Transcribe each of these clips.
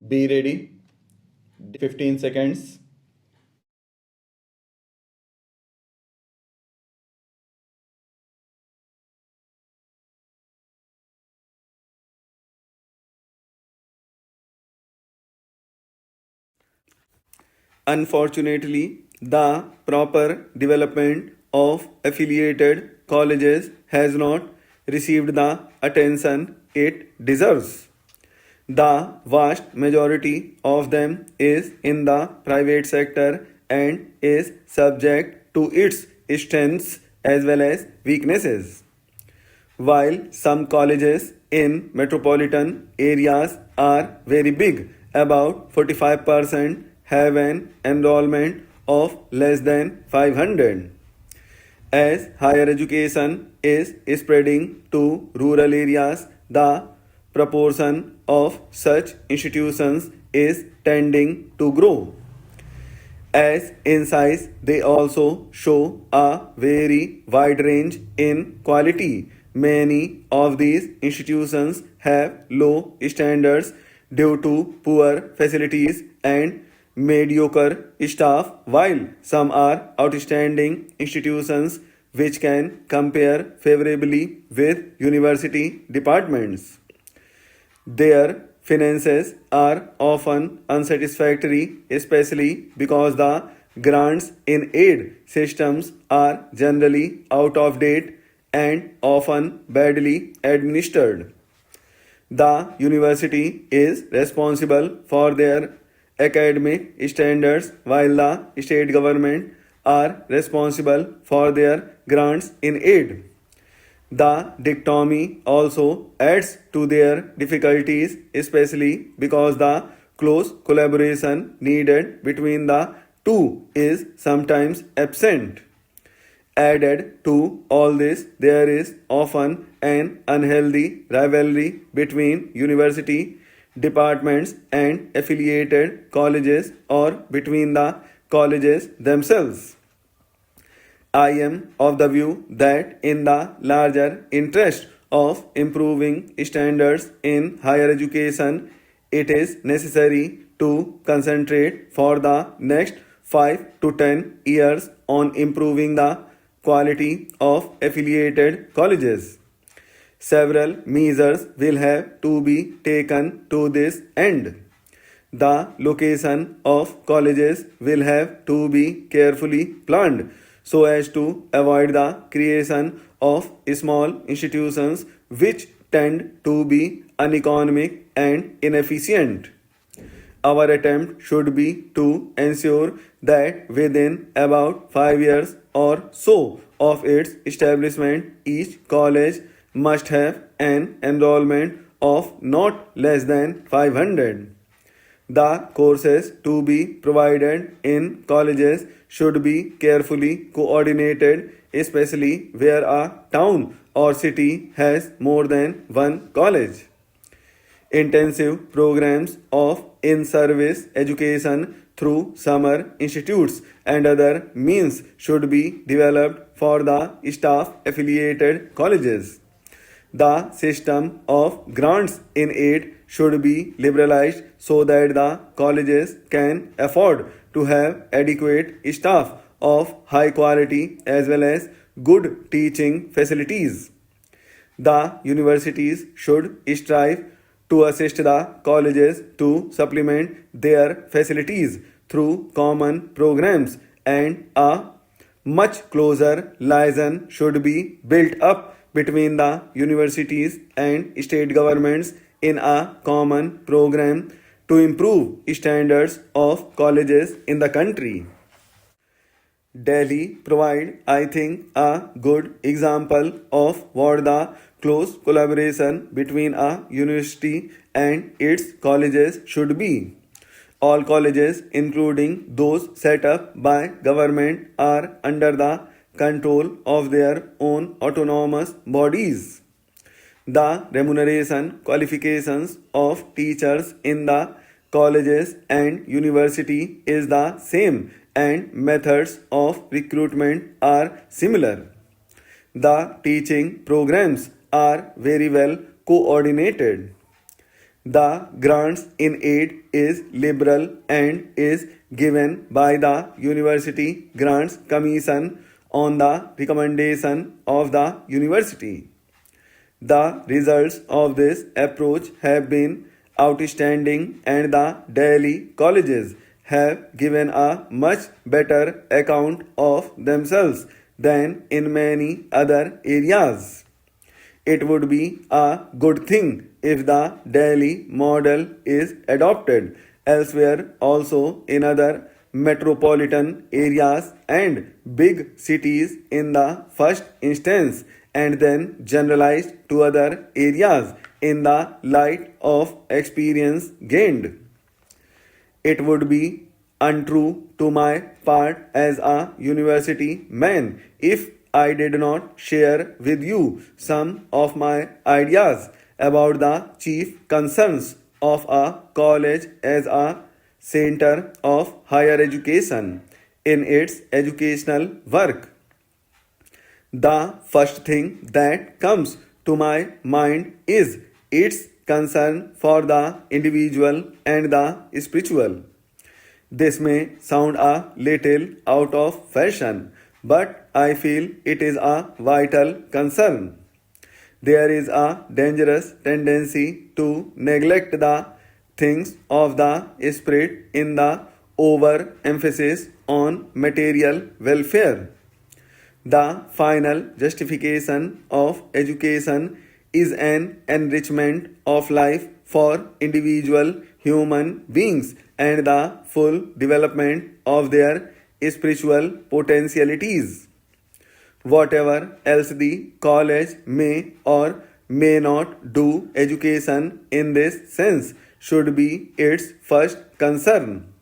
Be ready. 15 seconds. Unfortunately, the proper development of affiliated colleges has not received the attention it deserves. The vast majority of them is in the private sector and is subject to its strengths as well as weaknesses. While some colleges in metropolitan areas are very big, about 45% have an enrollment of less than 500. As higher education is spreading to rural areas, the proportion of such institutions is tending to grow. As in size, they also show a very wide range in quality. Many of these institutions have low standards due to poor facilities and mediocre staff, while some are outstanding institutions which can compare favorably with university departments. Their finances are often unsatisfactory, especially because the grants in aid systems are generally out of date and often badly administered. The university is responsible for their academic standards, while the state government are responsible for their grants in aid. The dichotomy also adds to their difficulties, especially because the close collaboration needed between the two is sometimes absent. Added to all this, there is often an unhealthy rivalry between university departments and affiliated colleges or between the colleges themselves. I am of the view that in the larger interest of improving standards in higher education, it is necessary to concentrate for the next 5 to 10 years on improving the quality of affiliated colleges. Several measures will have to be taken to this end. The location of colleges will have to be carefully planned so as to avoid the creation of small institutions which tend to be uneconomic and inefficient. Our attempt should be to ensure that within about 5 years or so of its establishment, each college must have an enrollment of not less than 500. The courses to be provided in colleges should be carefully coordinated, especially where a town or city has more than one college. Intensive programs of in-service education through summer institutes and other means should be developed for the staff affiliated colleges. The system of grants in aid should be liberalized so that the colleges can afford to have adequate staff of high quality as well as good teaching facilities. The universities should strive to assist the colleges to supplement their facilities through common programs, and a much closer liaison should be built up between the universities and state governments in a common program to improve standards of colleges in the country. Delhi provide, I think, a good example of what the close collaboration between a university and its colleges should be. All colleges, including those set up by government, are under the control of their own autonomous bodies. The remuneration qualifications of teachers in the colleges and university is the same and methods of recruitment are similar. The teaching programs are very well coordinated. The grants in aid is liberal and is given by the University Grants Commission on the recommendation of the university. The results of this approach have been outstanding and the Delhi colleges have given a much better account of themselves than in many other areas. It would be a good thing if the Delhi model is adopted elsewhere also in other metropolitan areas and big cities in the first instance and then generalized to other areas in the light of experience gained. It would be untrue to my part as a university man if I did not share with you some of my ideas about the chief concerns of a college as a center of higher education in its educational work. The first thing that comes to my mind is its concern for the individual and the spiritual. This may sound a little out of fashion, but I feel it is a vital concern. There is a dangerous tendency to neglect the things of the spirit in the overemphasis on material welfare. The final justification of education is an enrichment of life for individual human beings and the full development of their spiritual potentialities. Whatever else the college may or may not do, education in this sense should be its first concern.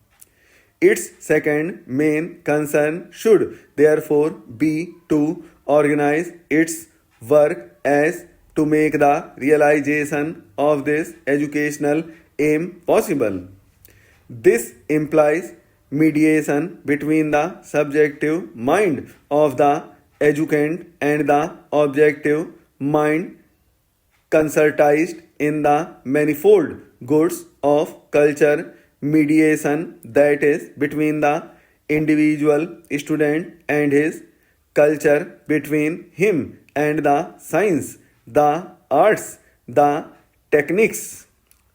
Its second main concern should therefore be to organize its work as to make the realization of this educational aim possible. This implies mediation between the subjective mind of the educand and the objective mind concertized in the manifold goods of culture, mediation that is between the individual student and his culture, between him and the science, the arts, the techniques,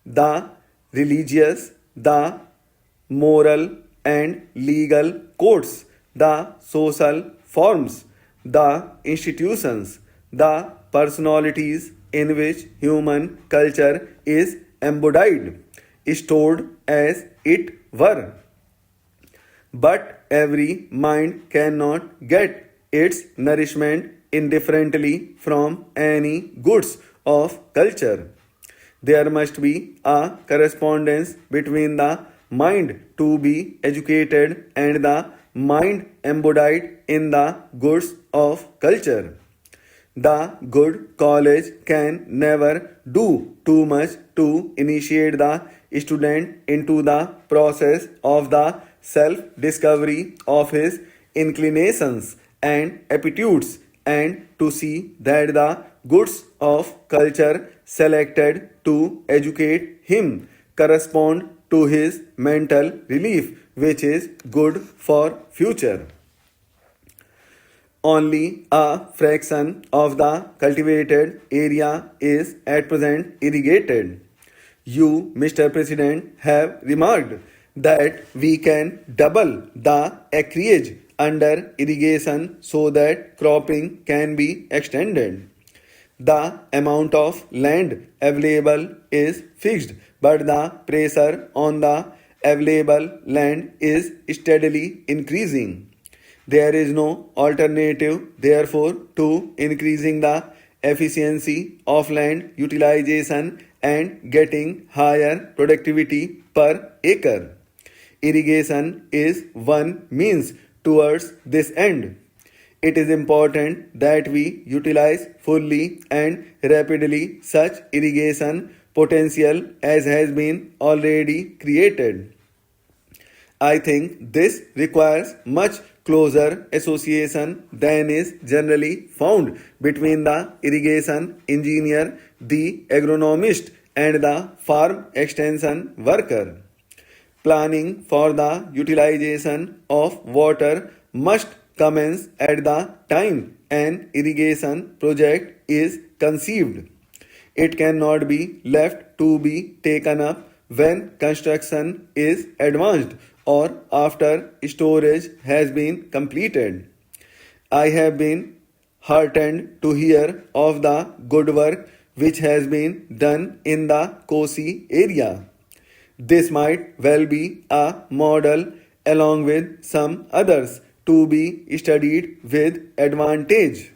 the religious, the moral and legal codes, the social forms, the institutions, the personalities in which human culture is embodied, stored as it were. But every mind cannot get its nourishment indifferently from any goods of culture. There must be a correspondence between the mind to be educated and the mind embodied in the goods of culture. The good college can never do too much to initiate the student into the process of the self-discovery of his inclinations and aptitudes and to see that the goods of culture selected to educate him correspond to his mental relief, which is good for future. Only a fraction of the cultivated area is at present irrigated. You, Mr. President, have remarked that we can double the acreage under irrigation so that cropping can be extended. The amount of land available is fixed, but the pressure on the available land is steadily increasing. There is no alternative, therefore, to increasing the efficiency of land utilization and getting higher productivity per acre. Irrigation is one means towards this end. It is important that we utilize fully and rapidly such irrigation potential as has been already created. I think this requires much closer association than is generally found between the irrigation engineer, the agronomist, and the farm extension worker. Planning for the utilization of water must commence at the time an irrigation project is conceived. It cannot be left to be taken up when construction is advanced or after storage has been completed. I have been heartened to hear of the good work which has been done in the Kosi area. This might well be a model along with some others to be studied with advantage.